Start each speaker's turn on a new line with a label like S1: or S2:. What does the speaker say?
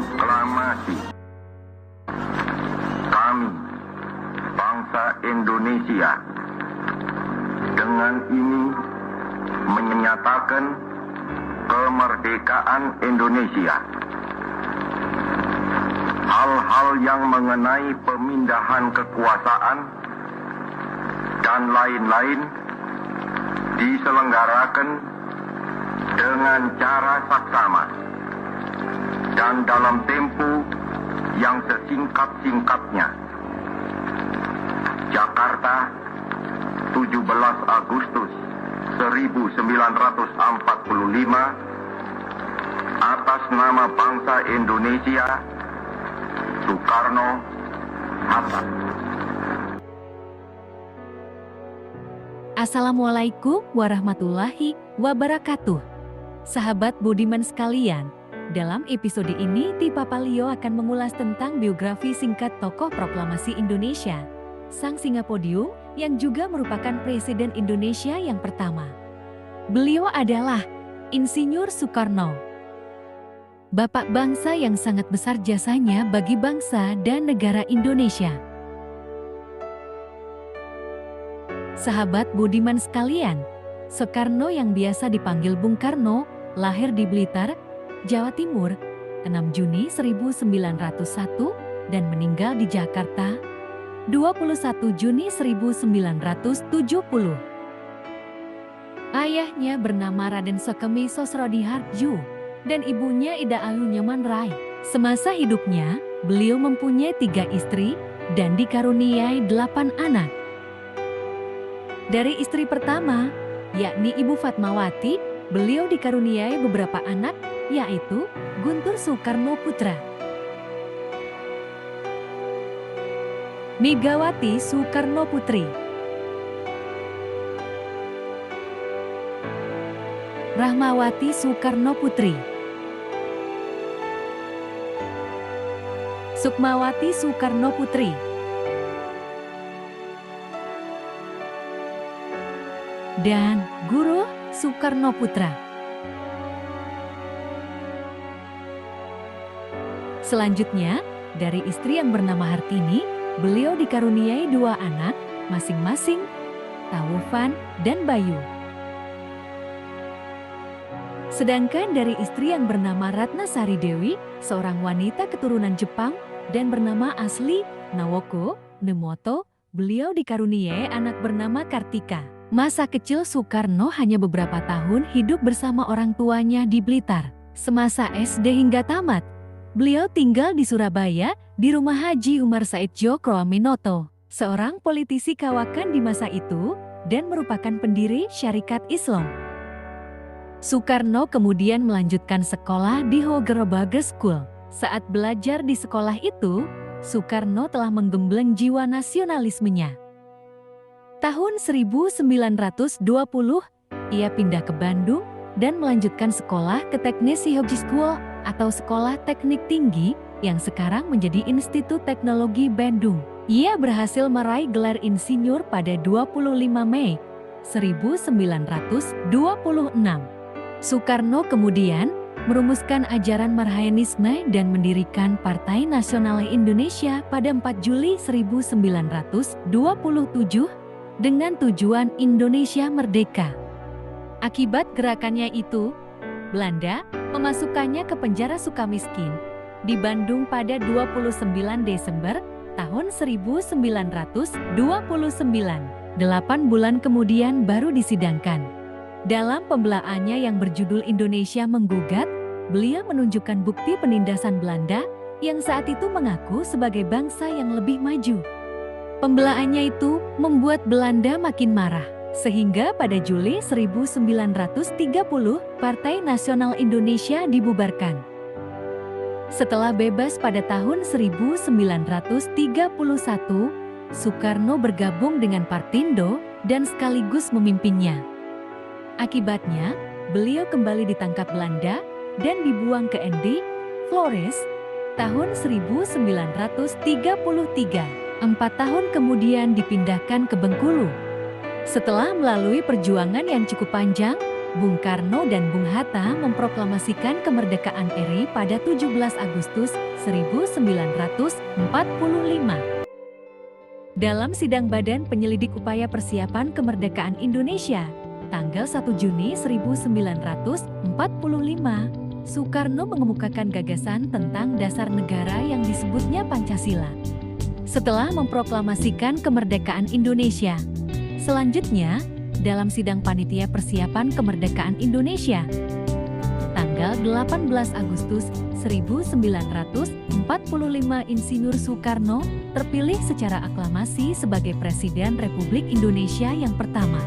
S1: Proklamasi. Kami, bangsa Indonesia, dengan ini menyatakan kemerdekaan Indonesia. Hal-hal yang mengenai pemindahan kekuasaan dan lain-lain diselenggarakan dengan cara saksama dan dalam tempo yang sesingkat-singkatnya. Jakarta, 17 Agustus 1945, atas nama bangsa Indonesia, Soekarno-Hatta.
S2: Assalamualaikum warahmatullahi wabarakatuh. Sahabat budiman sekalian, dalam episode ini Papa Leo akan mengulas tentang biografi singkat tokoh proklamasi Indonesia, Sang Singapodium, yang juga merupakan Presiden Indonesia yang pertama. Beliau adalah Insinyur Soekarno, Bapak bangsa yang sangat besar jasanya bagi bangsa dan negara Indonesia. Sahabat budiman sekalian, Soekarno yang biasa dipanggil Bung Karno, lahir di Blitar, Jawa Timur, 6 Juni 1901 dan meninggal di Jakarta, 21 Juni 1970. Ayahnya bernama Raden Sokemi Sosrodihardjo dan ibunya Ida Ayu Nyaman Rai. Semasa hidupnya, beliau mempunyai 3 istri dan dikaruniai 8 anak. Dari istri pertama, yakni Ibu Fatmawati, beliau dikaruniai beberapa anak, yaitu Guntur Soekarno Putra, Megawati Soekarno Putri, Rahmawati Soekarno Putri, Sukmawati Soekarno Putri, dan Guru Soekarno Putra. Selanjutnya, dari istri yang bernama Hartini, beliau dikaruniai 2 anak, masing-masing Taufan dan Bayu. Sedangkan dari istri yang bernama Ratnasari Dewi, seorang wanita keturunan Jepang dan bernama asli Nawoko Nemoto, beliau dikaruniai anak bernama Kartika. Masa kecil Soekarno hanya beberapa tahun hidup bersama orang tuanya di Blitar. Semasa SD hingga tamat, beliau tinggal di Surabaya di rumah Haji Umar Said Djokroaminoto, seorang politisi kawakan di masa itu dan merupakan pendiri Syarikat Islam. Soekarno kemudian melanjutkan sekolah di Hogerobaga School. Saat belajar di sekolah itu, Soekarno telah menggembleng jiwa nasionalismenya. Tahun 1920, ia pindah ke Bandung dan melanjutkan sekolah ke Teknisi Hogeschool School atau Sekolah Teknik Tinggi yang sekarang menjadi Institut Teknologi Bandung. Ia berhasil meraih gelar insinyur pada 25 Mei 1926. Soekarno kemudian merumuskan ajaran Marhaenisme dan mendirikan Partai Nasional Indonesia pada 4 Juli 1927 dengan tujuan Indonesia merdeka. Akibat gerakannya itu, Belanda memasukkannya ke penjara Sukamiskin di Bandung pada 29 Desember tahun 1929. 8 bulan kemudian baru disidangkan. Dalam pembelaannya yang berjudul Indonesia Menggugat, beliau menunjukkan bukti penindasan Belanda yang saat itu mengaku sebagai bangsa yang lebih maju. Pembelaannya itu membuat Belanda makin marah, sehingga pada Juli 1930 Partai Nasional Indonesia dibubarkan. Setelah bebas pada tahun 1931, Soekarno bergabung dengan Partindo dan sekaligus memimpinnya. Akibatnya, beliau kembali ditangkap Belanda dan dibuang ke Endi, Flores, tahun 1933. 4 tahun kemudian dipindahkan ke Bengkulu. Setelah melalui perjuangan yang cukup panjang, Bung Karno dan Bung Hatta memproklamasikan kemerdekaan RI pada 17 Agustus 1945. Dalam sidang Badan Penyelidik Upaya Persiapan Kemerdekaan Indonesia, tanggal 1 Juni 1945, Soekarno mengemukakan gagasan tentang dasar negara yang disebutnya Pancasila. Setelah memproklamasikan kemerdekaan Indonesia, selanjutnya dalam sidang Panitia Persiapan Kemerdekaan Indonesia, tanggal 18 Agustus 1945, Insinyur Soekarno terpilih secara aklamasi sebagai Presiden Republik Indonesia yang pertama.